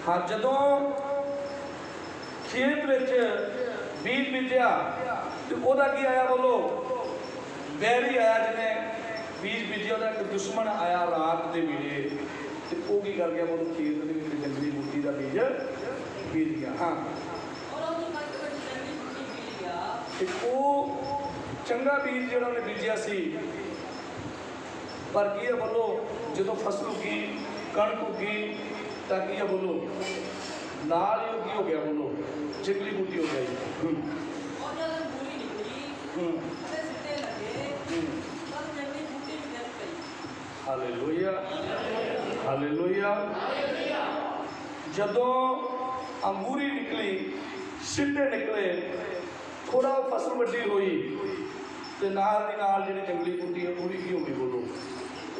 हाँ, जदों खेत विच बीज बीजा तो ओदा की आया बोलो, बैरी आया जिन्हें बीज बीजे, ओदा एक दुश्मन आया रात के वेले, तो वो की कर गया बोलो, खेत के जंगली बूटी का बीज बीज गया। हाँ, वो चंगा बीज जो उन्हें बीजिया सी, पर की है बोलो, जो फसल उगी कणक उगी तो की है बोलो, नाल ही की हो गया बोलो, जंगली बूटी हो गई। Hallelujah, hallelujah. जदों अंगूरी निकली, सिट्टे निकले, थोड़ा फसल वड्डी हुई तो नाल दी नाल जिहड़ी जंगली बूटी है पूरी की हो गई बोलो,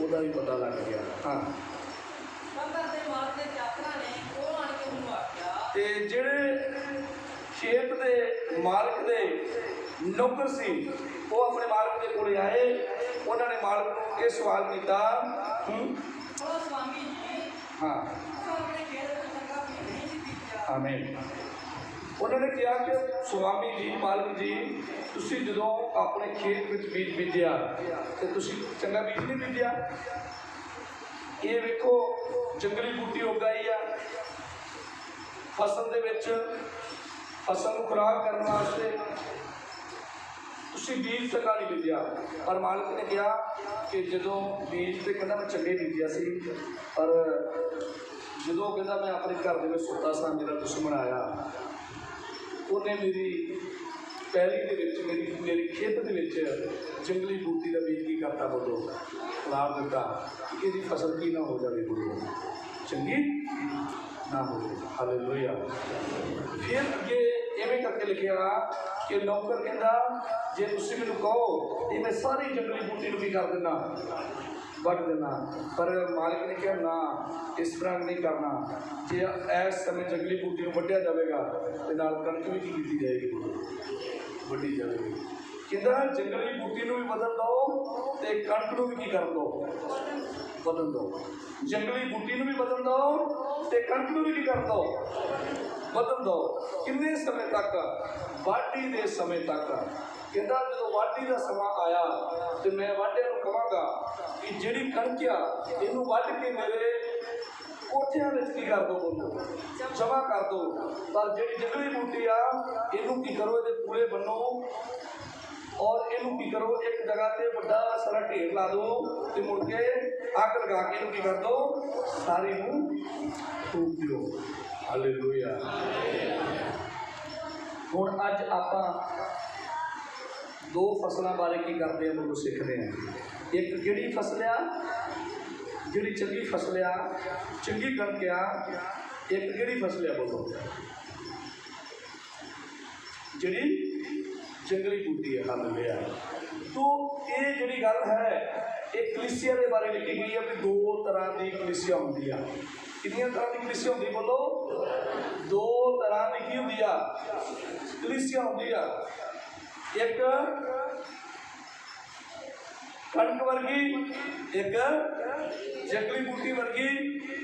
ਉਹਦਾ भी पता लग गया। हाँ, ते जिहड़े खेत के मालक के नौकर सी वो अपने मालक के कोल आए, उन्होंने मालक को यह सवाल किया, हाँ आमीन, उन्होंने कहा कि स्वामी जी, मालक जी, तुसी जदों अपने खेत में बीज बीजा तो तुसी चंगा बीज नहीं बीजा, ये वेखो जंगली बूटी उग आई आ फसल दे विच, फसल को खराब करने वास्ते तुसी बीज चंगा नहीं बीजा। पर मालिक ने कहा कि जदों बीज तो कहना मैं चंगे बीजिया सी, पर जदों कहता मैं अपने घर में सुता सा, मेरा दुश्मन आया, उन्हें मेरी पैली के विच, मेरी खेत के विच जंगली बूटी का बीज की करता बोलो, खिलाफ दिता, कि फसल की ना हो जाए बोलो, चंगी ना हो जाए। हालेलुया। फिर अगे इवें करके लिखा कि नौकर कहता जे तुसीं मैनूं कहो तो मैं सारी जंगली बूटी भी कर देना, वढ़ देना, पर मालिक ने कहा ना, इस तरह नहीं करना, जे इस समय जंगली बूटी को वढ़िया जाएगा तो नाल कणक भी की जाएगी, वढ़ी जाएगी। कहता जंगली बूटी को भी बदल दो तो कणक को भी कर दो, बदल दो, जंगली बूटी को भी बदल दो तो कणक को भी कर दो, बदल दो। किन्ने समय तक? वाढी के समय तक। कहता जो वाढी का समा आया तो मैं वाढे को कहांगा कि जिहड़ी कणक आ इनू वढ़ के मेरे कोठियां विच की कर दो, बोलो जमा कर दो, पर जिहड़ी जंगली बूटी आ इनू की करो, ये पूरे बनो और इनू की करो, एक जगह पे बड़ा सारा ढेर ला दो तो मुड़ के अग लगा के इनू की कर दो, सारी नूं फूक दो। हालेलुया। हुण अज आपां दो फसलों बारे की करते हैं, बोलो सीखते हैं। एक जिहड़ी फसल आ, जिहड़ी चंगी फसल आ, चंगी कणक आ, एक जिहड़ी फसल आ बोलो जिहड़ी जंगली बूटी है। हालेलुया। तो ये जिहड़ी गल है एक कलीसिया के बारे लिखी गई है कि दो तरह की कलीसिया होंदी आ। कितनी तरह की कलीसिया होंदी बोलो? दो तरह की की होंदी आ कलीसिया होंदी आ। एक कणक वर्गी, एक जंगली बूटी वर्गी।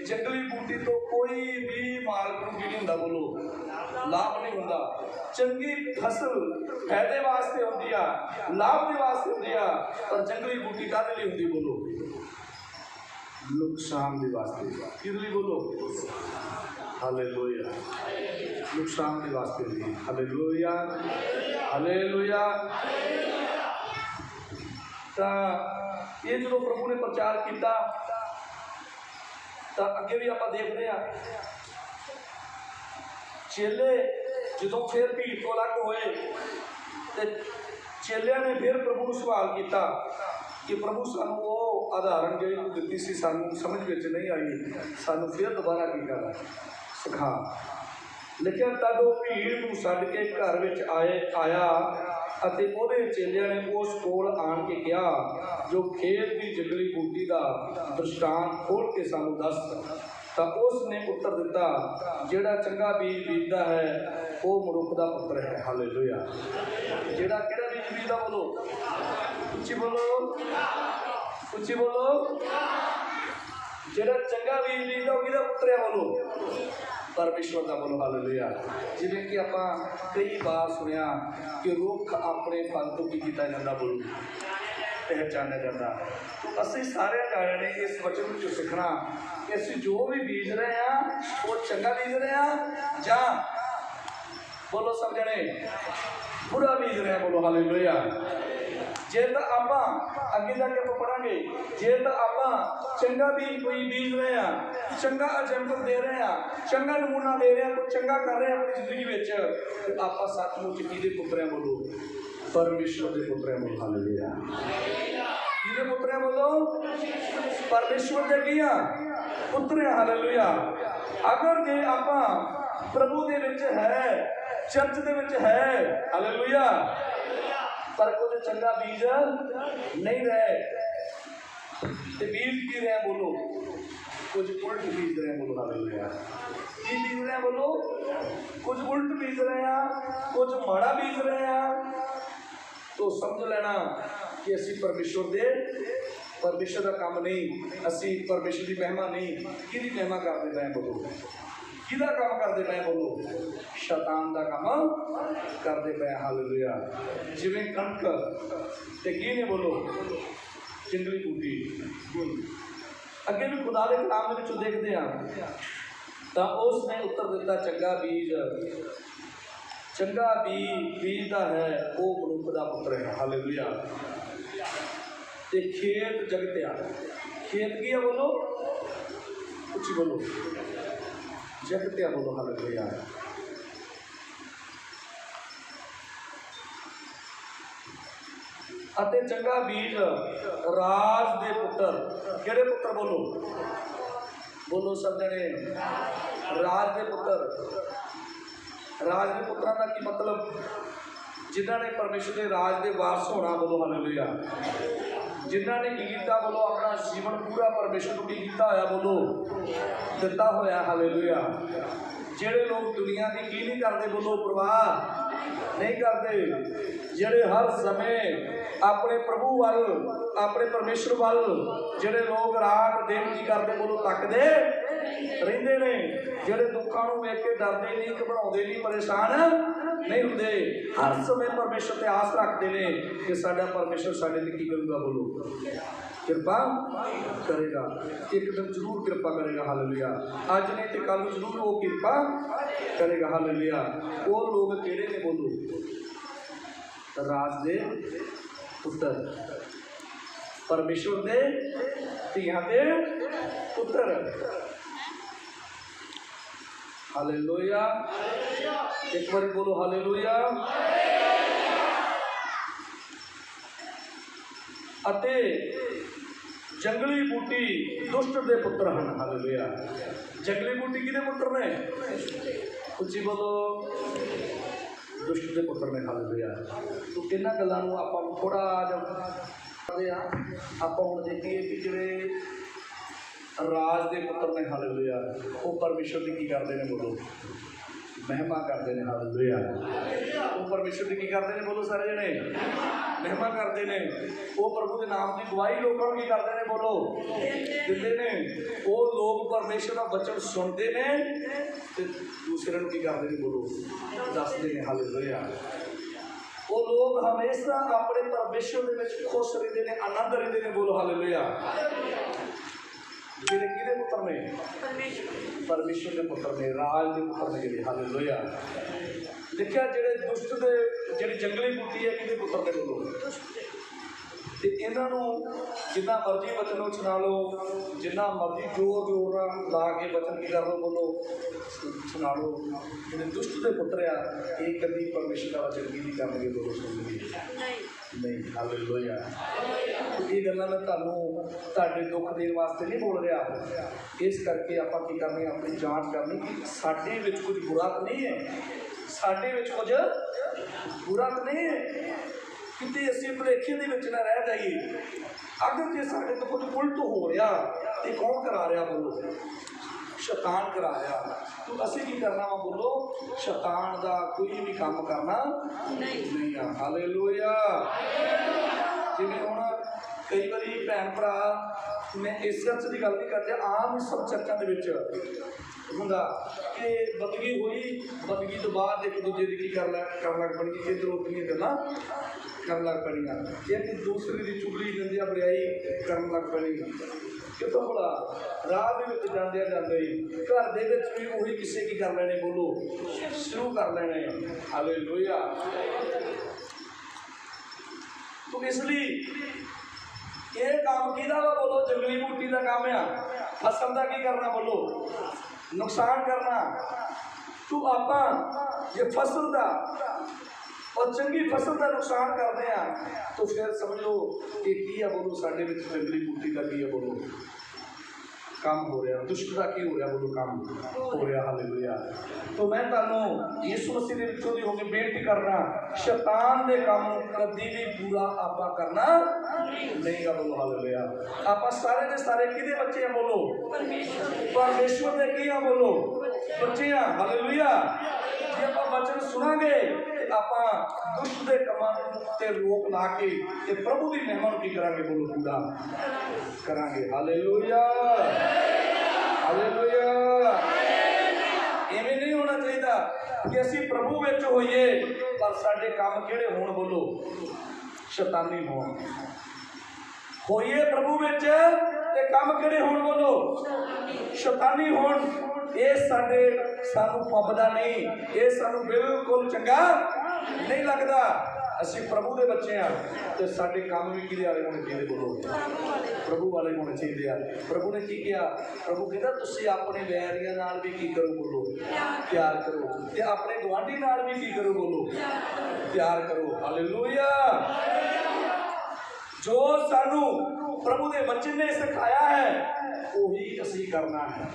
जंगली बूटी तो कोई भी मालक को नहीं होंदा, बोलो लाभ नहीं होंदा। चंगी फसल फायदे वास्ते होंदी आ, लाभ के वास्ते होंदी आ, पर जंगली बूटी काहदे लई होंदी बोलो? नुकसान के वास्ते। किहदे लई बोलो? हालेलुया। नुकसान के वास्ते होंदी। Hallelujah, hallelujah. तो ये जो प्रभु ने प्रचार किया तो अगे भी आप देखते हैं चेले जो फिर भीड़ तो अलग होए तो चेलिया ने फिर प्रभु को सवाल किया कि प्रभु सानू वो उदाहरण जी दी सी सानू समझ में नहीं आई, सानू फिर दोबारा की कर सिखा। लेकिन तब वो भीड़ को छड्ड के घर में आया ਅਤੇ ਉਹਦੇ ਚੇਲਿਆਂ ਨੇ ਉਸ ਕੋਲ ਆਣ ਕੇ ਕਿਹਾ ਜੋ ਖੇਤ ਦੀ ਜੰਗਲੀ ਬੂਟੀ ਦਾ ਦ੍ਰਿਸ਼ਟਾਂਤ ਖੋਲ੍ਹ ਕੇ ਸਾਨੂੰ ਦੱਸ। ਤਾਂ ਉਸ ਨੇ ਉੱਤਰ ਦਿੱਤਾ ਜਿਹੜਾ ਚੰਗਾ ਬੀਜ ਬੀਜਦਾ ਹੈ ਉਹ ਮਨੁੱਖ ਦਾ ਪੁੱਤਰ ਹੈ। ਹਾਲੇਲੂਇਆ। ਜਿਹੜਾ ਕਿਹੜਾ ਬੀਜ ਬੀਜਦਾ ਬੋਲੋ? ਉੱਚੀ ਬੋਲੋ, ਉੱਚੀ ਬੋਲੋ। ਜਿਹੜਾ ਚੰਗਾ ਬੀਜ ਬੀਜਦਾ ਉਹ ਕਿਹਦਾ ਪੁੱਤਰ ਹੈ? ਬੋਲੋ परमेश्वर का। बोलो हालेलुया। जिवें कि आपां कई बार सुनिया कि रुख अपने फल तो की किया जाता, बोलो पहचानिया जाता। तो असीं सारे जाने ने इस वचन में सीखना कि असीं जो भी बीज रहे हैं वो चंगा बीज रहे हैं जां बोलो सब जने बुरा बीज रहे हैं। बोलो हालेलुया। जे तो आपां अगे जाके आपां पढ़ांगे, जे तो आपां चंगा भी कोई बीज रहे हैं, चंगा एग्जाम्पल दे रहे हैं, चंगा नमूना दे रहे हैं, कुछ चंगा कर रहे हैं अपनी जिंदगी में, तो आपां सचमुच किहदे पुत्तर हैं? बोलो परमेश्वर के पुत्तर हैं। बोलो हालेलुया। किहदे पुत्तर हैं? बोलो परमेश्वर के की पुत्तर हैं। हालेलुया। अगर जे आपां प्रभु दे विच है, चर्च दे विच है, हालेलुया, पर कुछ चंगा बीज नहीं रहे, तो बीज की रहे? बोलो कुछ उल्ट बीज रहे हैं। बोलो हालेलुया। की बीज रहे हैं? बोलो कुछ उल्ट बीज रहे हैं, कुछ माड़ा बीज रहे हैं। तो समझ लेना कि असी परमेश्वर का काम नहीं, असी परमेश्वर की महिमा नहीं, किहदी महिमा करते पए? बोलो किहदा काम करते पए? बोलो शैतान का काम करते पए। हालेलुया। जिवें कणक ते की ने? बोलो जंगली बूटी। अगे भी खुदा के कलाम के विचों देखते हैं तो उसने उत्तर दिता चंगा बीज, चंगा बीजदा है वो मनुख का पुत्र है। हालेलुया। ते खेत जगत्या, खेत की है? बोलो कुछ बोलो जगत्या। बोलो हालेलुया। अते चंगा बीज राज दे पुत्र, किहड़े पुत्र? बोलो बोलो सब जने राज दे पुत्र। राज के पुत्रों का की मतलब? जिन्हों ने परमेश्वर के राज के वारस होना। बोलो हालेलुया। जिन्हों ने की किया? बोलो अपना जीवन पूरा परमेश्वर को की किया होया? बोलो दिता होया। हालेलुया। जेड़े लोग दुनिया की की नहीं करते? बोलो परवाह नहीं करते, जेड़े हर समय अपने प्रभु वाल, अपने परमेश्वर वाल, जेड़े लोग रात दिन की करते? बोलो तकते रहते ने, जेड़े दुखों को वेख के डरते नहीं, घबराते नहीं, परेशान नहीं होंगे, हर समय परमेश्वर से आस रखते हैं कि साडा परमेश्वर साडे ते की करूगा? बोलो कृपा करेगा, एक दिन जरूर कृपा करेगा। हालेलुया। अज नहीं तो कल जरूर वो कृपा करेगा। हालेलुया। वो लोग किहड़े ने? बोलो राज दे पुत्र, परमेश्वर दे धीआं दे पुत्र। हालेलुया। एक बार बोलो हालेलुया। अते जंगली बूटी दुष्ट दे पुत्र हैं। हालेलुया। जंगली बूटी किहदे पुत्र ने? उच्ची बोलो दुष्ट के पुत्र ने। हालेलुया। तो इन्हां गल्लां नूं आपां थोड़ा जिहा आपां हुण देखीए कि जिहड़े राज के पुत्र ने, हालेलुया, वो परमेश्वर की की करते हैं? बोलो महिमा करते हैं। हालेलुया। वो परमेश्वर की करते हैं? बोलो सारे जने महिमा करते हैं। वो प्रभु के नाम की गवाही लोगों की करते हैं? बोलो दिंदे ने। वो लोग परमेश्वर का वचन सुनते हैं तो दूसरे को की करते हैं? बोलो दसते हैं। हालेलुया। वो लोग हमेशा अपने परमेश्वर के खुश रहते हैं, आनंद रहते हैं। बोलो हालेलुया। जिहड़े किहदे पुत्र ने? परमेश्वर के पुत्र ने, राज के पुत्र ने जिहड़े। हालेलुया। देखिया जिहड़े दुष्ट दे, जिहड़ी जंगली बूटी है, किहदे पुत्र ने? बोलो तो इन्हां नूं जिन्ना मर्जी वचनों सुना लो, जिन्ना मर्जी जोर ला के वचन की कर लो, बोलो सुना लो, जिहड़े दुष्ट के पुत्र आ ये कभी परमेश्वर का वचन की नहीं करनगे। बोलो सुनगे नहीं। हालेलुया। ये गल्लां मैं तुहाडे दुख देण वास्ते नहीं बोल रहा, इस करके आपां की करनी, अपनी जांच करनी कि साडे विच कुछ बुरा तो नहीं है, साडे विच कुछ बुरा तो नहीं है, किते असीं भुलेखे दे विच ना रह जाइए। अगर जे साडे तो कुछ उल्ट हो रहा तो कौन करा रहा? बोलो शैतान करा रहा। तो असीं की करना वा? बोलो शैतान का कोई भी काम करना नहीं आ। हालेलुया। जिवें हुण कई बारी भैन भरा मैं इस चर्च की गल नहीं करते, आम सब चर्चों के होंदा कि बदगी हुई, बदगी तो बाद एक दूजे की कर लग पड़ी, इधर उधर गल्लां कर लग पड़ियां, एक दूसरे की चुगली निंदिया बड़ाई कर लग पड़ी। कितों भला राह के जाते जाते ही घर के भी वही किसी की कर लेने, बोलो शुरू कर लेने। हालेलुया। तो इसलिए ये काम किहदा वा, बोलो जंगली बूटी का काम आ, फसल का की करना, बोलो नुकसान करना। तो आपां जे फसल का और चंगी फसल का नुकसान करते हैं तो फिर समझ लो कि की है, बोलो साडे विच जंगली बूटी का की है, बोलो काम हो रहा, दुष्ट का की हो रहा, बोलो काम हो रहा। हालेलुया। तो मैं तुहानू यीशु मसीह दे विचों दी होके बेनती करना, शैतान दे काम कदी भी पूरा आपा करना नहीं गा, बोलो हालेलुया। आपा सारे दे सारे किहदे बच्चे हैं, बोलो परमेश्वर दे की हैं, बोलो बच्चे हैं। हालेलुया। जे आप वचन सुनांगे ते आपा दुष्ट दे कामां ते रोक ला के ते प्रभु दी महिमा की करांगे, बोलो पूरा करांगे। हालेलुया। हालेलुया। इवें नहीं होना चाहिए कि असी प्रभु विच होइए पर साडे काम किहड़े होण, बोलो शैतानी होण। होइए प्रभु विच ते काम किहड़े होण, बोलो शैतानी होण। ये सानू पबदा नहीं, ये सानू बिल्कुल चंगा नहीं लगता। असी प्रभु के बच्चे हाँ तो साडे काम भी किहदे वाले होने चाहिए, बोलो प्रभु वाले होने चाहिए। प्रभु ने की किया, प्रभु कहता तुसी अपने वैरियां नाल भी की करो, बोलो प्यार करो, ते अपने गुआंढी नाल भी की करो, बोलो प्यार करो। हालेलुया। जो सानू प्रभु के बच्चे ने सिखाया है वही असी करना है,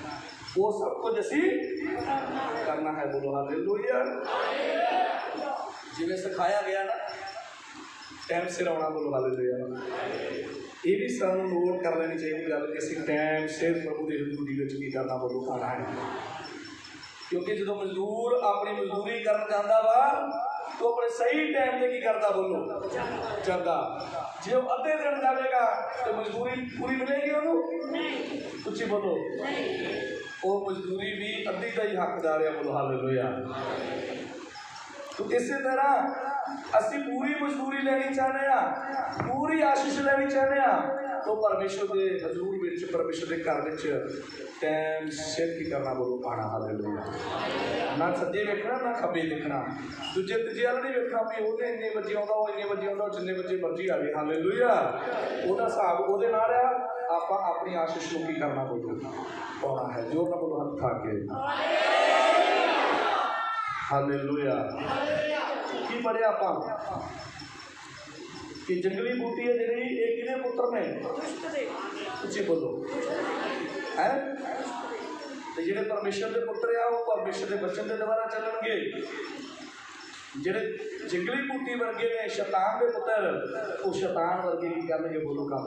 वो सब कुछ असी करना है, बोलो हालेलुया। जिवें सिखाया गया ना टाइम सिर आना, बोलो हालेलुया। ये भी सानू नोट कर लेनी चाहिए गल कि असी टाइम सिर प्रभु की हजूरी में की करना, बोलो आना है। क्योंकि जो मजदूर अपनी मजदूरी कर जाता वा तो अपने सही टाइम से की करता, बोलो जाता। जो अद्धे दिन जाएगा तो मजदूरी पूरी मिलेगी उन्होंने, उच्ची बोलो वो मजदूरी भी अद्धी का ही हकदार है, बोलो हालेलुया। तो इसी तरह असी पूरी मजदूरी लेनी चाहते हैं, पूरी आशीष लेनी चाहते हैं, तो परमेश्वर के हजूर विच, परमेश्वर के घर विच टाइम सिर की करना, बोलो आना। हालेलुया। ना सज्जे वेखना ना खब्बे देखना, दूजे तीजे वाल नहीं वेखना भी उन्हें इन्ने बजे आउंदा, वो इन्ने बजे आउंदा, जिन्ने बजे मर्जी आवे। हालेलुया। उहदा हिसाब उहदे नाल आ, आपां अपनी आशीष नूं की करना, बोलो पाउणा है। जोर नाल बोलो हत्थ खा के हालेलुया। की पढ़िया आपां कि जंगली बूटी है जिहड़ी ये किहदे पुत्र ने, उच्ची बोलो है। तो जिहड़े परमेश्वर के पुत्र आ वो परमेश्वर के वचन के द्वारा चलणगे। जिहड़े जंगली बूटी वर्गे ने शैतान के पुत्र, वो शैतान वर्गे की करनगे, बोलो काम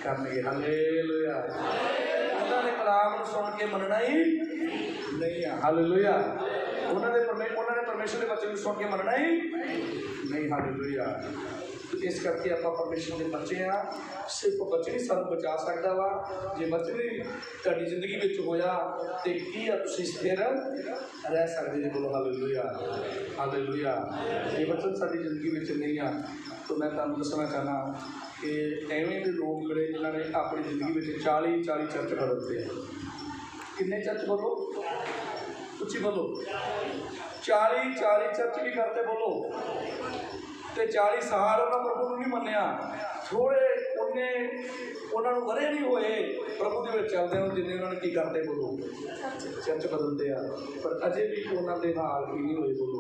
करनगे। हालेलुया। उन्होंने कलाम सुन के मनना ही नहीं है। हालेलुया। उन्होंने परमेश्वर के वचन सुन के मनना ही नहीं। हालेलुया। तो इस करके आप परमेश्वर के बच्चे हाँ, सिर्फ बच्चे ही सानू बचा सकता वा। जे बच्चे भी तुहाडी जिंदगी में होया तो की आ तुसीं स्थिर रह सकते जी, बोलो हालेलुया। हालेलुया। ये बचन साडी जिंदगी में नहीं आ तो मैं तुहानू दसना चाहना कि एवें दे लोग जिहड़े जिन्होंने अपनी जिंदगी में 40 चर्च बदलते हैं। किन्ने चर्च बोलो उच्ची बोलो 40 चर्च भी करते, बोलो ते 40 साल उन्होंने प्रभु को नहीं मन्निया, थोड़े उन्होंने वरे नहीं होए प्रभु के चलते जिन्हें उन्होंने की करते, बोलो चर्च बदलते हैं, पर अजे भी उन्होंने हाल की नहीं हुए, बोलो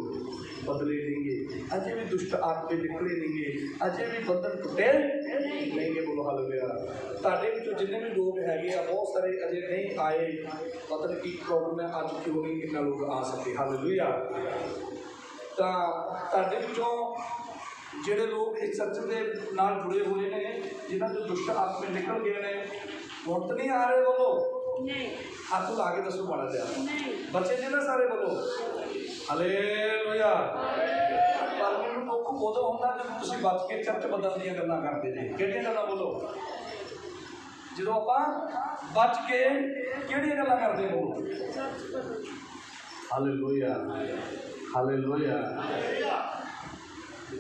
बदले नहीं गए, अजे भी दुष्ट आत्मे निकले नहीं गए, अजे भी बंधन टुटे नहीं गए, बोलो हालेलुया। तुहाडे विचों जिन्ने भी लोग हैगे आ बहुत सारे अजे नहीं आए, पता नहीं की प्रॉब्लम है अज क्यों नहीं इन्ना लोग आ सके। हालेलुया। तो तुहाडे विचों जिहड़े लोग इस चर्च के नाल जुड़े हुए हैं, जिन्हों जो दुष्ट आत्मे निकल गए हैं, हुण तो नहीं आ रहे, बोलो हाथ ला के दसो माड़ा जिहा बच्चे ने ना सारे, बोलो हालेलुया। पर मैनूं दुख उदों हुंदा जदों तुसीं बच के चर्च बदलण दीयां गल्लां करदे जे। किहड़ियां गल्लां, बोलो ਜਦੋਂ ਆਪਾਂ ਬਚ ਕੇ ਕਿਹੜੀਆਂ ਗੱਲਾਂ ਕਰਦੇ ਹੋ। Hallelujah, hallelujah.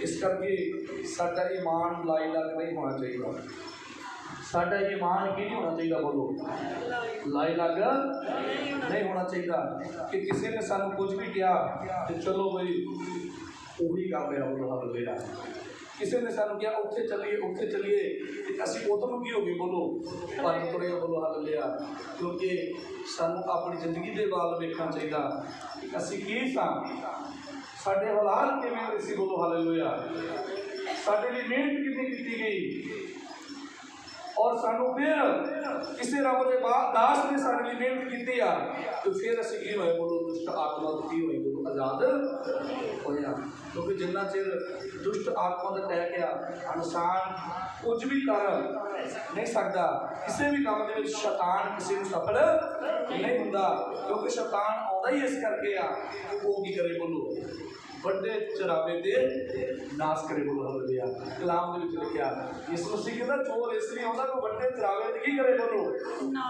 ਇਸ ਕਰਕੇ ਸਾਡਾ ਈਮਾਨ ਲਾਈ ਲੱਗ ਨਹੀਂ ਹੋਣਾ ਚਾਹੀਦਾ। ਸਾਡਾ ईमान की नहीं होना चाहिए, बोलो लाई लग नहीं होना चाहिए कि किसी ने सानू कुछ भी किया तो चलो भाई वही कर रहा, बोलो हालेलुया। किसी ने सानू किया उत्थे चलीए असीं उधर की हो गई, बोलो भज तुरे, बोलो हालेलुया। क्योंकि सानू अपनी जिंदगी के वाल वेखना चाहिए, असीं की सां, साडे हालात किवें सी, बोलो हालेलुया। साडे लिए मेहनत कितनी की गई और सानू फिर किसी रब के दास ने सारे लिए मेहनत की तो फिर असीं की होए, बोलो दुष्ट आत्मा तो की होए, बोलो आज़ाद होया। क्योंकि जिन्ना चिर दुष्ट आत्मा का अटैक आ, इंसान कुछ भी कर नहीं सकता, किसी भी काम के शैतान किसी को सफल नहीं होता। क्योंकि शैतान आता ही इस करके आ कि वो की करे, बोलो बड़े चरावे दे नाश करे, बोलो हालेलुया। कलाम दे विच लिखिआ यीशु मसीह कहता चोर इसलिए आउंदा कि बड़े चरावे दे की करे, बोलो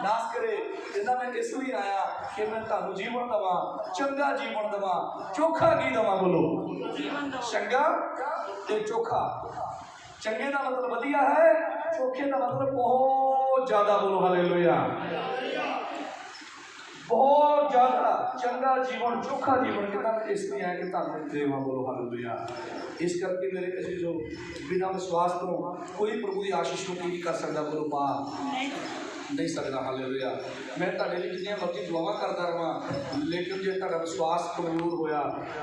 नाश करे। कहंदा मैं इसलिए आया कि मैं तुहानू जीवन देवां, चंगा जीवन देवां, चोखा की देवां, बोलो चंगा ते चोखा। चंगे का मतलब वधिया है, चोखे का मतलब बहुत ज्यादा, बोलो हालेलुया। बहुत ज्यादा चंगा जीवन, चोखा जीवन कितना इसलिए है कि तुहानू देवां, बोलो हालेलुया। इस करके मेरे किसी जो बिना विश्वास तो कोई प्रभु की आशीष को नहीं कर सकता, बोलो पा नहीं सकता, हालेलुया। मैं तुहाडे लिए जिन्नियां मर्जी दुआवां करदा रहां, लेकिन जे तुहाडा विश्वास कमजोर होया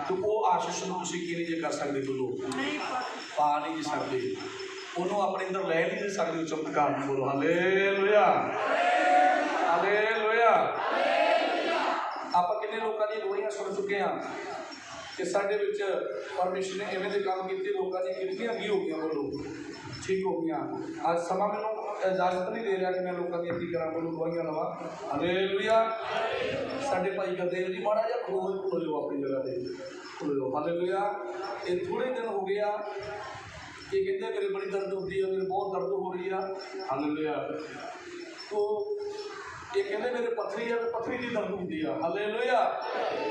तो वो आशीष नूं तुसीं की नहीं कर सकते, बोलो पा नहीं सकते, उन्होंने अपने अंदर लै नहीं सकते चमत्कार, बोलो हालेलुया, हालेलुया। आप किन्ने लोगों की गवाहियां सुन चुके हैं कि साडे विच परमेश्वर ने इवें दे काम कीते, लोगों दी किडनियां भी हो गई, बोलो ठीक हो गई। आज समा मैनूं इजाजत नहीं दे रहा कि मैं लोगों की की करा, बोलो गवाहियां लवा, हालेलुया। साडे भाई गुरदेव जी माड़ा जिहा खलो जाओ अपनी जगह पर, खलो जाओ, हालेलुया। ये थोड़े दिन हो गया ये कहते मेरे बड़ी दर्द होती है, मेरे बहुत दर्द हो रही है, हालेलुया। तो ये कहते मेरे पथरी है, पथरी की दर्द होती है, हालेलुया।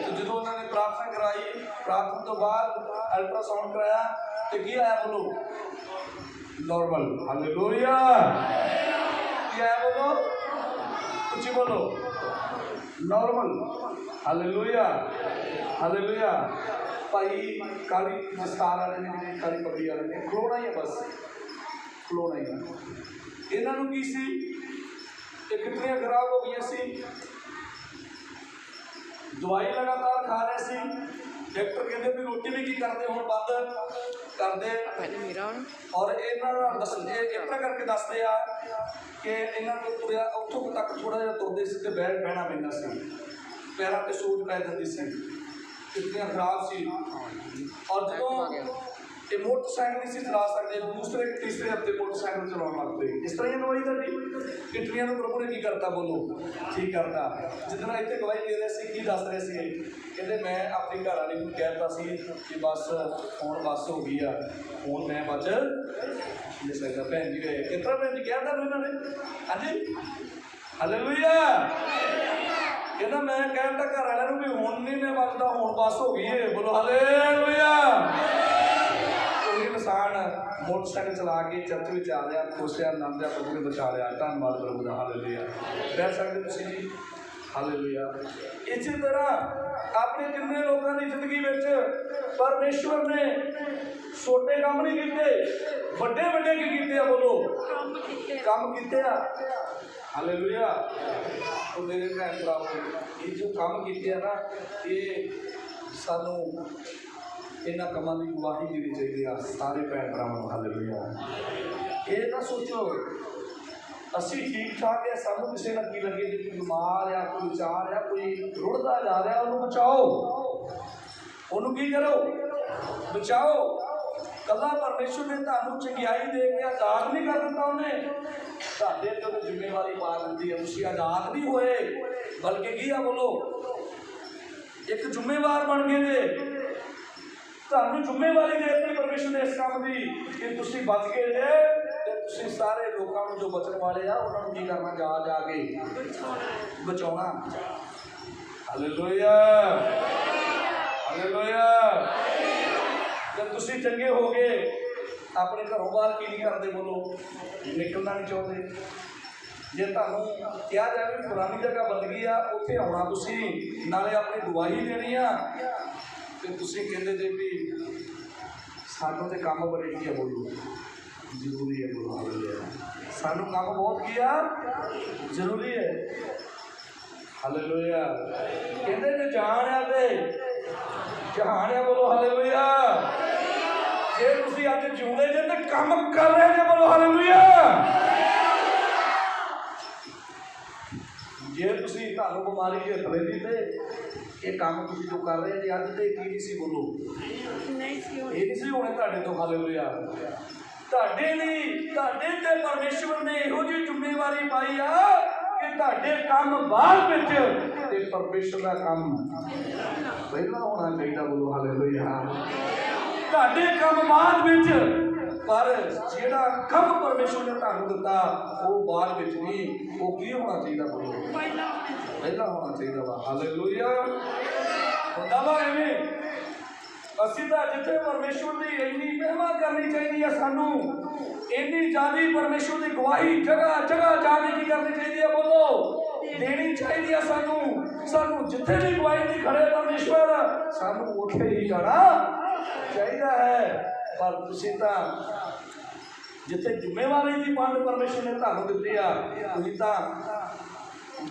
तो जो उन्होंने प्रार्थना कराई, प्रार्थना तो बाद अल्ट्रासाउंड कराया तो क्या आया, बोलो नॉर्मल, हालेलुया। क्या है, बोलो कुछ बोलो नॉर्मल, हालेलुया, हालेलुया। भाई काली दस्तार वाले ने, काली पगड़ी वाले ने खलोना ही है, बस खलोना ही है। इन्हों की सी कितनियां खराब हो गई सी, दवाई लगातार खा रहे सी, डॉक्टर कहते भी रोटी भी की करते हुण बंद कर दे। और इन्होंने इतना करके दसते आ कि इन्हों को तुरिया उतों तक थोड़ा जिहा तुरदे सी ते बहना पैंदा सी, पैरों पर सोज पै जाती सी, कितनियां खराब सी। और जो ये मोटरसाइकिल नहीं चला सकते, दूसरे तीसरे हफ्ते मोटरसाइकिल चलाने लग पे। इस तरह गवाही दी किडनियां प्रभु ने की करता, बोलो ठीक करता। जितना इतने गवाही दे रहे थे की दस रहे थे, कहते मैं अपनी घर वाली को कहता सी कि बस हुण बस हो गई आ, हुण मैं बच नहीं सकता। भैन जी गए कितना भैन जी कहता उन्होंने, हाँ जी हालेलुया। कहता मैं कहता घर वाले भी हुण नहीं मैं बचता, हुण बस हो गई है, बोलो हालेलुया। इंसान मोटरसाइकिल चला के चर्च में आ रहा, खुशिया आनंद आ, प्रभु ने बचा लिया, धन्यवाद प्रभु का, हालेलुया। कह सकते तुसीं जी, हालेलुया। इसी तरह अपने कितने लोगों की जिंदगी में परमेश्वर ने छोटे काम नहीं किए, बड़े बड़े की किए, बोलो काम किए, हालेलुया। तो मेरे भैन भराओ ये जो काम किए ना, ये सानू इन्होंने कामों की गवाही देनी चाहिए सारे भैन भरावां नूं, हालेलुया। ये ना सोचो असी ठीक ठाक है, सानू किसी ना की लगे जी कोई बीमार या कोई विचार या कोई रुड़ता जा रहा, उन्होंने बचाओ, उन्होंने की करो बचाओ। कला परमेश्वर ने तुहानू चंगियाई दे के आजाद नहीं कर दिता, उन्हें तुहाडे ते जिम्मेवारी पा दी है, तुसीं आजाद नहीं होए बल्कि की है, बोलो एक जिम्मेवार बन गए। तुहानू जिम्मेवारी दे दी परमेश्वर ने इस काम की कि तुसीं बच गए जे, तुसीं सारे लोगों को जो बचन वाले आ उन्होंने की करना जा जा के बचाना। Hallelujah hallelujah. जब तुसी चंगे हो गए अपने घरों बाहर की नहीं करते, बोलो निकलना नहीं चाहते। जे तुहानूं कहा जाए भी फलानी जगह बंदगी आ उत्थे आउणा तुसी नाले अपनी गवाही देनी आ ते तुसी कहंदे जे भी सानूं ते काम बड़े की है, बोलो जरूरी है, बोलो हालेलुया। सानूं काम बहुत किया जरूरी है। हालेलुया। कहंदे जे जान आ ते जहान आ, बोलो हालेलुया। जे तुसी अज जिउंदे जे ते काम कर रहे जे, बोलो हालेलुया। जे तुसी तुहानूं बीमारी जे लैंदी ते ये काम तुसी जो कर रहे जे अज ते की नहीं सी, बोलो ये नहीं सी होने तुहाडे तो। हालेलुया। तुहाडे लई तुहाडे ते परमेश्वर ने इहो जी जिम्मेवारी पाई आ कि तुहाडे काम बाਅਦ ਵਿੱਚ ते परमेश्वर का काम पहला होना चाहिए, बोलो हालेलुया। तुहाडे काम बाਅਦ ਵਿੱਚ पर ਜਿਹੜਾ ਕੰਮ परमेश्वर ने ਤੁਹਾਨੂੰ ਦਿੱਤਾ ਉਹ ਬਾਅਦ ਵਿੱਚ ਨਹੀਂ, ਉਹ ਕੀ ਹੋਣਾ ਚਾਹੀਦਾ, बोलो ਪਹਿਲਾ ਹੋਣਾ ਚਾਹੀਦਾ ਵਾ। ਹਾਲੇਲੂਇਆ। ਹੁੰਦਾ ਵਾ ਐਵੇਂ ਅਸੀਂ ਤਾਂ ਜਿੱਥੇ परमेश्वर ਦੀ ਇੰਨੀ ਮਹਿਮਾ ਕਰਨੀ ਚਾਹੀਦੀ ਆ, ਸਾਨੂੰ ਇੰਨੀ ਜ਼ਿਆਦਾ परमेश्वर ਦੀ ਗਵਾਹੀ ਜਗ੍ਹਾ ਜਗ੍ਹਾ ਜਾ ਕੇ ਕੀ ਕਰਨੀ ਚਾਹੀਦੀ ਆ, बोलो देनी चाहिए। सानू जिथे भी गवाही नहीं खड़े परमेश्वर सानू उठे ही जाना चाहिए है। पर तुसीं तां जिथे जिम्मेवारी की वंड परमेश्वर ने तुहानूं दित्ती आ, तुसीं तां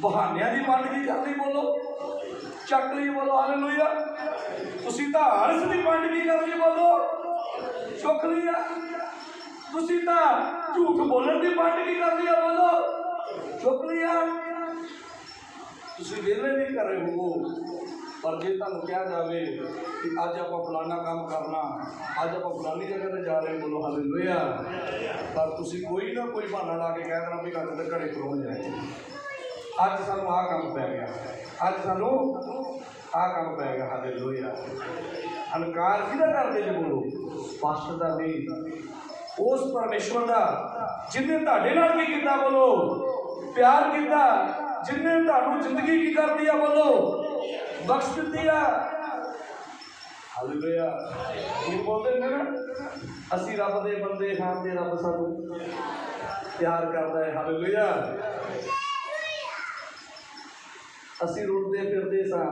बहानियां की वंड की कर ली, बोलो चक ली, बोलो हालेलुया। तुसीं तां हरस की वंड की कर ली, बोलो चुक ली आ। तुसीं तां झूठ बोलण की वंड की कर ली, बोलो चुक ली आ। तुसीं वेले नहीं कर रहे हो, पर जे तुहानूं कहा जाए कि अज आपां फलाना काम करना, अज आपां फलानी जगह पर जा रहे, बोलो हालेलुया। पर तुसीं कोई ना कोई बहाना ला के कह देना भी अज तो घरे पहुँच जाए, अज सानूं आह काम पै गया, अज सानूं आह काम पै गया। हालेलुया। अनकार किहदा करदे जे, बोलो पास्टर दा नहीं, उस परमेश्वर दा जिन्हें तुहाडे नाल की कीता, बोलो प्यार कीता, जिन्हें तुहानूं जिंदगी की कर दी, बोलो बख्श दी। हालेलुया। ये बोलते हैं ना असी रब दे बंदे हां ते रब सानूं प्यार करता है। हालेलुया। असी रुलते फिरते सां,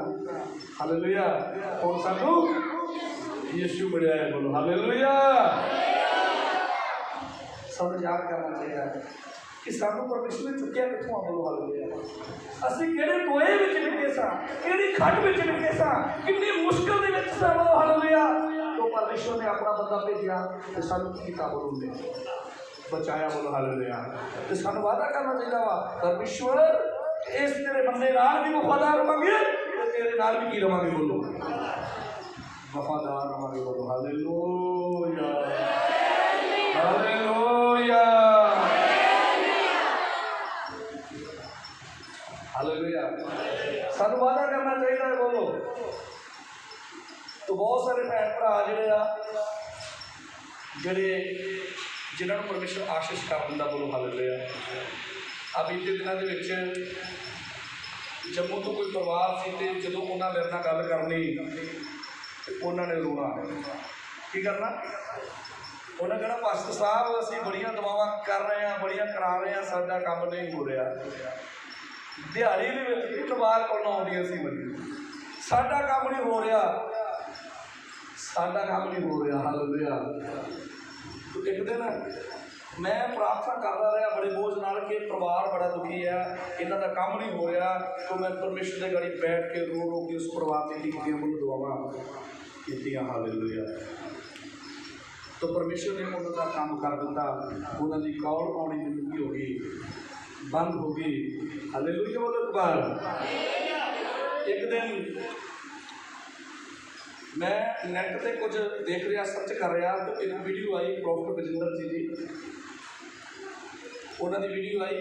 हालेलुया, हुण सानूं यीशु मिलिया है, बोलो हालेलुया। सब याद करना चाहिए कि सानू परमेश्वर ने चुक्या कित्थों, बोलो हालेलुया। असीं किहड़े टोए विच डिगे सां, किहड़ी खड्ड विच डिगे सां, कितनी मुश्किल दे विच सां, बोलो हालेलुया। तो परमेश्वर ने अपना बंदा भेजिया ते सानू कीता, बोलो उन्हें बचाया, बोलो हालेलुया। ते सानू वादा करना चाहिए वा परमेश्वर इस तेरे बंदे नाल भी वफादार रहांगे ते तेरे नाल भी की रहांगे, बोलो वफादार रहांगे, बोलो हालेलुया हालेलुया हालेलुया। सानू वादा करना चाहिए, बोलो। तो बहुत सारे भैन भरा जिहड़े आ जिन्होंने परमेश्वर आशीष कर दिंदा, बोलो हालेलुया। अब बीते दिनों के जम्मू तो कोई परिवार से जो उन्होंने मेरे नाल गल करनी उन्होंने रोना की करना, उन्हें कहना पास्टर साहब असीं बड़ियां दुआवां कर रहे हैं, बड़ियां करा रहे हैं, साडा काम नहीं हो रहा। दिहाड़ी दे विच भी तलवार कोलों आउंदी सी मरी, साडा काम नहीं हो रहा, साडा काम नहीं हो रहा। हालेलुया। तो एक दिन मैं प्रार्थना करता रहा बड़े बोझ नाल कि परिवार बड़ा दुखी है, इन्हां दा काम नहीं हो रहा। तो मैं परमेश्वर के गड़ी बैठ के रो रो के उस परिवार की लिखियां मुझे दुआवां कीतियां। हालेलुया। तो परमेश्वर ने उन्होंने काम कर दिता, उन्होंने कॉल आनी जिंदगी हो गई, बंद हो गई। हालेलुया। बोलो एक बार। एक दिन मैं नैट पे कुछ देख रहा, सर्च कर रहा, तो एक वीडियो आई प्रॉफिट बजिंदर जी की, उन्होंने वीडियो आई।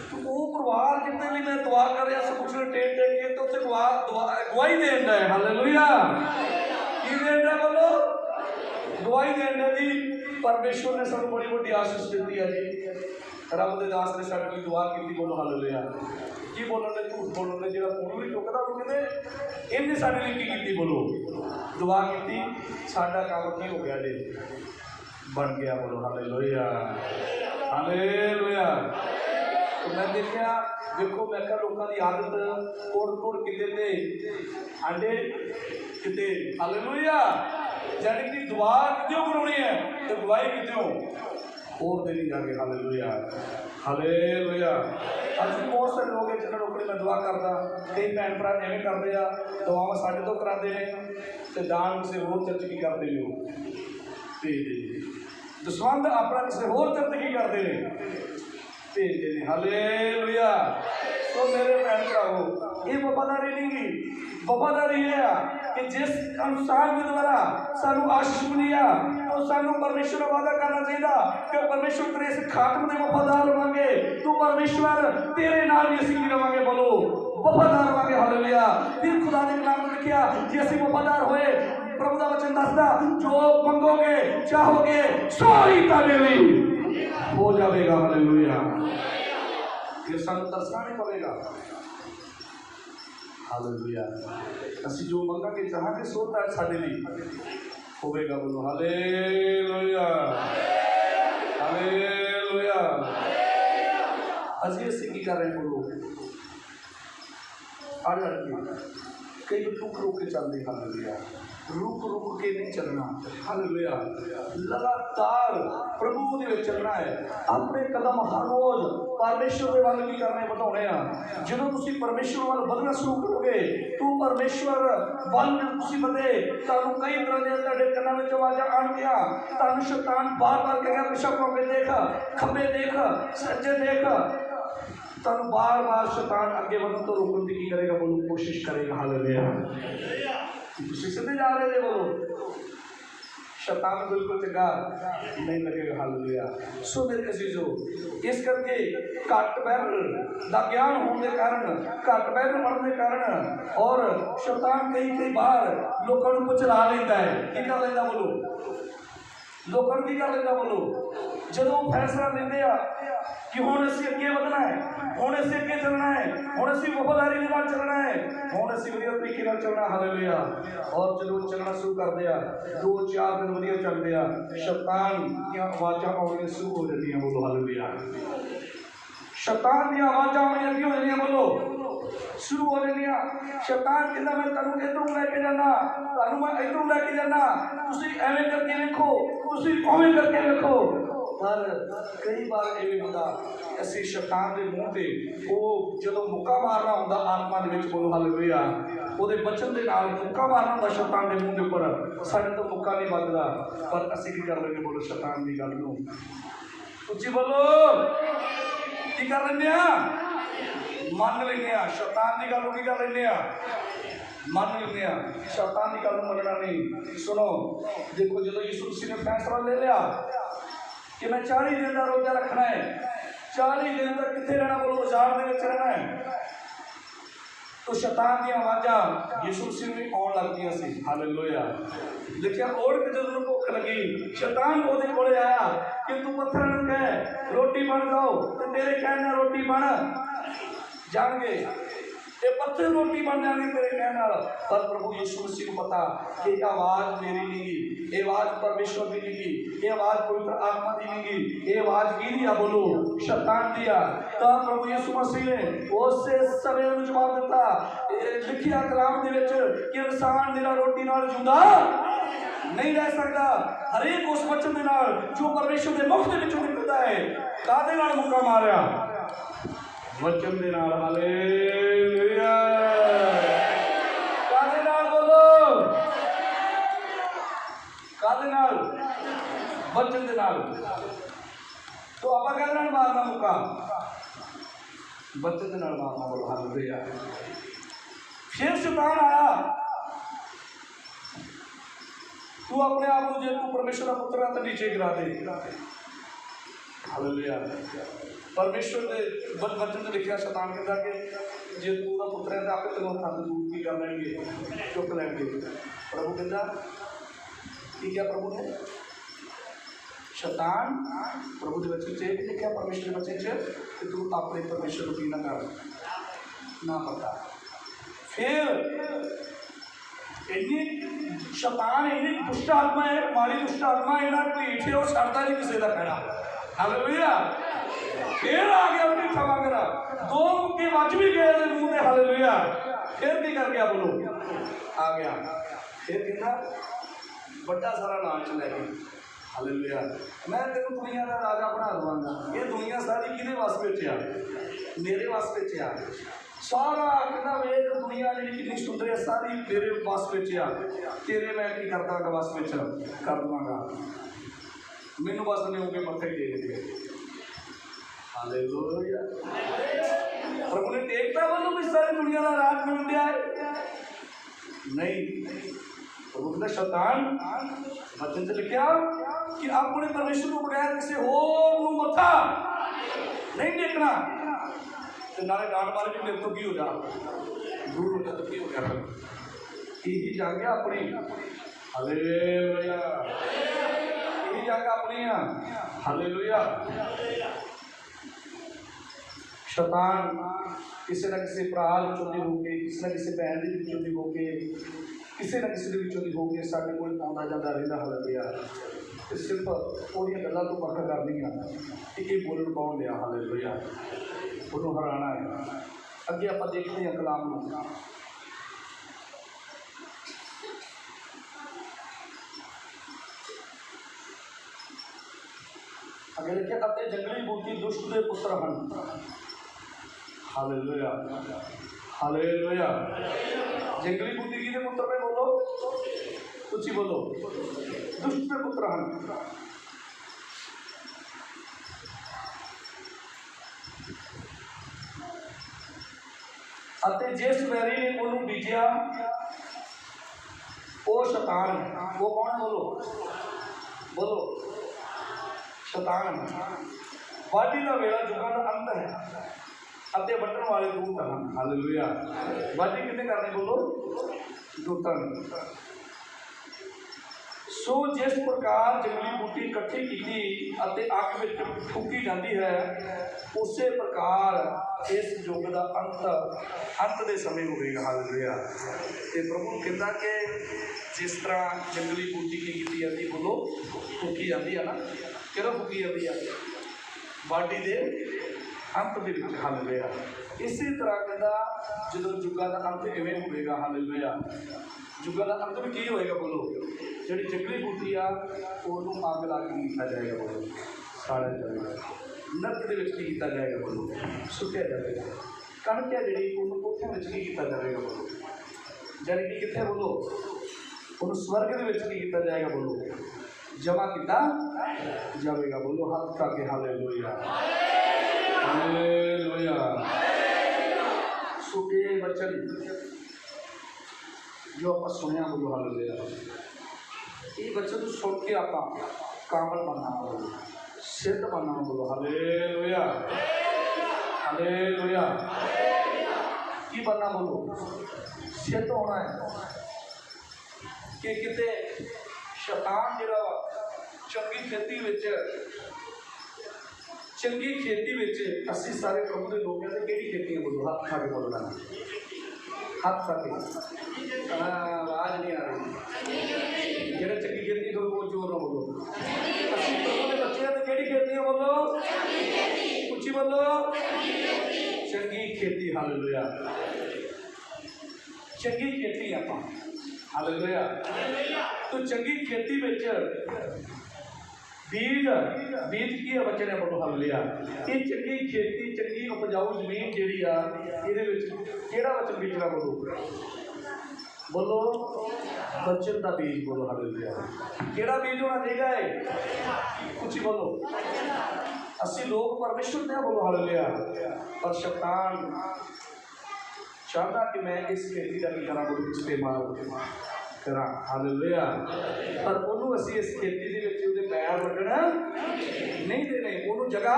तो वो परिवार जितने भी मैं दुआ कर रहा सब कुछ टेक टेक के तो उत्थे गवाही देन दा है। हालेलुया। की देन दा, बोलो गवाही देन दा जी। परमेश्वर ने सानू बड़ी बड़ी आशीष दी है जी। रब के दास ने साढ़े लिए दुआ की, बोलो हालेलुया। की बोलन ने झूठ बोलन ने जो फोन भी चुकता वो कहते इन्हें साढ़े लिए की, बोलो दुआ की, साडा काम की हो गया जी, बन गया, बोलो हालेलुया हालेलुया। तो मैं देखा, देखो मैं क्या लोगों की आदत कोड़ किते आंडे किते, हालेलुया। यानी कि दुआ क्यों करनी है तो गवाही क्यों और देनी जाके, हालेलुया हालेलुया। अज भी बहुत सारे लोग हैं जिन्होंने लोगों मैं दुआ करता, कई भैन भरा एवं करते हैं, दुआव साढ़े तो कराते हैं तो दान किसी होर चर्च की करते हैं, दसवंध अपना किसी होर चर्च की करते हैं, भेजते हैं, हालेलुया। तो मेरे भैन भराओ ये वफादारी नहीं गी, वफादारी है कि जिस अनुसार के द्वारा सानू आशीष मिली है तो सानू परमेश्वर वादा करना चाहिए कि परमेश्वर तेरे इस खात्म में वफादार रहांगे, तू परमेश्वर तेरे नाल भी असीं रहांगे, बोलो वफादार रहांगे, हालेलुया। फिर खुदा ने कलाम में लिखा कि असीं वफादार होए, प्रभु का वचन दसदा जो मंगोगे चाहोगे सो ही तुहाडे हो जाएगा, हालेलुया। ये सानू तरसना नहीं पड़ेगा, हालेलुया। असीं जो मंगांगे चाहांगे सो तां साडे लई होवेगा, बोलो हालेलुया हालेलुया। असीं की कर रहे हैं, बोलो अड़ के कई रुक रुक के चलते, हालेलुया, रुक रुक के नहीं चलना, हालेलुया। लगातार प्रभु दे चलना है, अपने कदम हर रोज परमेश्वर के वाल की करने बताने हैं। जो तुम परमेश्वर वाल बदलना शुरू करोगे, तू परमेश्वर वाल बदे, तुम कई तरह के कन्ना में आवाजा आएगियां, तुम शैतान बार बार कहेगा पिछा पावे देख, खब्बे देख, सज्जे देख, तुम बार बार शैतान अगे बढ़ने तो रोकने की करेगा, बोलो कोशिश करेगा, हालेलुया। सीधे जा रहे थे, बोलो शैतान बिल्कुल चंगा नहीं लगेगा, हालेलुया। सो मेरे अजीजो, इस करके घट बहन का ज्ञान होने के कारण, घट बहन पढ़ने के कारण, और शैतान कई बार लोगों को चला लेता है, की कर लेता, बोलो लोगों की कर लेता, बोलो जो फैसला लेते हैं कि हुण असीं अगे वधना है, हुण असीं अगे चलना है, हुण असीं वफादारी के नाल चलना है, हुण असीं वधिया तरीके नाल चलना, हालेलुया। और जो चलना शुरू करते हैं 2-4 दिन वधिया चलते हैं, शैतान दी आवाज़ां आउणियां शुरू हो जांदियां, बोलो हालेलुया। शैतान दी आवाज़ां आउणियां की हो जांदियां, बोलो शुरू हो जांदियां। शैतान कहंदा मैं तुहानूं इधरों लैके जाना, तुहानूं मैं इधरों लैके जाना, तुसीं एवें करके वेखो, तुसीं उवें करके वेखो। पर कई बार ये होता असीं शैतान के मूँह से वो जो मुक्का मारना होंदा आत्मा दे विच, बोलो हालेलुया, वो बचन के नाल मुक्का मारना होंदा शैतान के मूँह के उपर, साडे तो मुक्का नहीं बजदा, पर असीं की कर लैंदे, बोलो शैतान की गल नूं उच्ची बोलो की कर लैंदे आ, मन लैंदे आ, शैतान की गल की कर लैंदे आ, मन लैंदे आ, शैतान की गल मनना नहीं। सुनो देखो, जो यीशु मसीह ने फैसला ले लिया कि मैं 40 दिन का रोजा रखना है, 40 दिन तक कितने रहना, बोलो बाजार में रहना है, तो शैतान दी आवाज़ां यीशु मसीह में आउण लग गईयां सी, हालेलुया। लिखिया और कि जदों भुख लगी, शैतान ओहदे कोले आया कि तू पत्थरां नूं कह रोटी बन जाओ, ते तेरे कहण नाल रोटी बन जाणगे, ये पत्थर रोटी बन जाएंगे तेरे कहने नाल। पर प्रभु यीशु मसीह को पता कि आवाज़ मेरी नहीं, ये आवाज़ परमेश्वर की नहीं, ये आवाज़ पवित्र आत्मा की नहीं, ये आवाज़ की दिया, बोलो शैतान दिया। तब प्रभु यीशु मसीह ने उस समय में जवाब दिता, लिखिया कलाम दे विच कि इंसान बिना रोटी नाल जिंदा नहीं रह सकता, हरेक उस वचन दे नाल जो परमेश्वर के मुख दे विचों निकलदा है। कादे नाल मुक्का मारिया, वचन दे नाल, हालेलुया। कादे नाल, बोलो कादे नाल, वचन दे नाल। तो आपां कहदे नाल मारना मुक्का, वचन दे नाल मारना, बोलो हालेलुया। फिर शैतान आया, तू अपने आप को जे तू परमेश्वर का पुत्र है तो नीचे गिरा दे, हालेलुया। परमेश्वर के वचन से लिखा शैतान कहता कि जे तू का पुत्र है तो आपके तेनों हथ दूर की कर लेंगे, चुक लेंगे। प्रभु कहता कि क्या, प्रभु ने शैतान प्रभु के बच्चे च लिखा परमेश्वर के बच्चे च कि तू अपने परमेश्वर को ना कर ना पता। फिर इन्नी शैतान इन्नी दुष्ट आत्मा है, माड़ी दुष्ट आत्मा इन्ना ढीठ है, और छड़ता नहीं किसी का खड़ा। हालेलुया। फिर आ गया अपनी क्षमा करा, दो मुक्के बच भी गए मुंह में। हालेलुया। फिर भी कर गया बोलो, आ गया फिर कहना बड़ा सारा लालच लैके। हालेलुया। मैं तेन दुनिया का राजा बना देवांगा। ये दुनिया सारी किहदे वस विच आ? मेरे वस विच आ। सारा कहना वेख दुनिया जी कितनी सुंदर है, सारी मेरे वस विच आ। तेरे मैं की करदा वस विच कर देवांगा, मैनू बस ने होके मत्थे टेक दे। हालेलुया। प्रभु ने देखता बोलो भी सारी दुनिया का राज मिल गया है? नहीं। प्रभु कहता शैतान वचन से लिखा कि अपने परमेश्वर को बगैर किसी होर नूं मत्था नहीं टेकना। तो नाले डांट मारे कि मेरे तो की हो जा, दूर हो जा तो की हो गया, यही जंग है अपनी। हालेलुया। यही जंग अपनी है। हालेलुया। शैतान किसी न किसी भरा विचों दी होके, किसी न किसी भैन के विचों दी होके, किसी न किसी विचों दी होके साडे कोल आउंदा जांदा रहिंदा। हालेलुया। ते सिर्फ ओहदियां गल्लां तो पक्का करनियां कि ये बोलण कौन लिया। हालेलुया। उन्होंने हराना है। अगे आप देखते हैं कलाम में अगे लिखे अते जंगली बूटी दुष्ट के पुत्र हन। हालेलुया। हालेलुया। जंगली बूटी किहदे पुत्र ने? बोलो उच्ची बोलो। दुष्ट के पुत्र हन। अते जिस वैरी ने उन्होंने बीजिया वो शैतान है। वो कौन है? बोलो बोलो शैतान। वाढी का वेला जुगां का अंत है अते वटन वाले दूत हैं। हालेलुया। वाढी कितने करनी? बोलो दूतां ने। सो जिस प्रकार जंगली बूटी इकट्ठी की अग में फूकी जाती है, उस प्रकार इस युग का अंत के समय होगा। हालेलुया। तो प्रभु कहता कि जिस तरह जंगली बूटी की जाती, बोलो फूकी जाती है ना, क्यों फूकी जाती है? वाढी के अंत के विच। हालेलुया। इसी तरह कहता जो युगों का अंत इवें होगा। हालेलुया। युगों का अंत में की होएगा? बोलो जी जंगली बूटी आ उन्होंने अग ला के किया जाएगा। बोलो साड़ा जाएगा। नरक के किया जाएगा? बोलो सुटिया जाएगा। कणक है जी उन्होंने कोठे में किया जाएगा? बोलो जाने कि कितने? बोलो उन्होंने स्वर्ग के किया जाएगा? बोलो जमा किया जाएगा। बोलो हाथ उठा के। हालेलुया। हालेलुया। सुटे वचन जो आप सुनिया, बोलो हालेलुया। ये बच्चों को सुन के आप कामल बनना, बोलो सिद्ध बनना। बोलो हालेलुया। हालेलुया। की बनना? बोलो सिद्ध होना है कि किते शैतान जिहड़ा चंगी खेती विच चंगी खेती विच असीं सारे प्रभु के लोग हैं। किहड़ी खेती है? बोलो हाथ खा के बोलना, हाथ खा के। आवाज नहीं आ रही। जेड़ा चंगी खेती करो वो जोर ना बोलो। असीं प्रभु के बच्चे हैं तो किहड़ी खेती है? बोलो उच्ची बोलो चंगी खेती। हालेलुया। चंगी खेती आपां। हालेलुया। तो चंगी खेती विच बीज बीज की है? बच्चे ने बोलो हालेलुया। ये चंगी खेती चंगी उपजाऊ जमीन जिहड़ी आ इहदे विच किहड़ा वचन बीजना? बोलो बोलो वचन का बीज। बोलो हालेलुया। किहड़ा बीज होना चाहिए? कुछ बोलो। असीं लोग परमेश्वर दे। बोलो हालेलुया। पर शैतान चाहता कि मैं इस खेती का करा बोलो इस्तेमाल करा। हालेलुया। पर उन्होंने असीं इस खेती दे विच उहदे पैर वड्ढण नहीं देने, उन्होंने जगह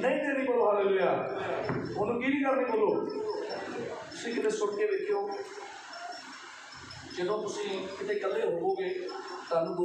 नहीं देनी। बोलो हालेलुया। उन्होंने की नहीं करनी? बोलो तुसीं किते सुन के वेखियो, जदों तुसीं किते इकल्ले होवोगे, तुहानूं दो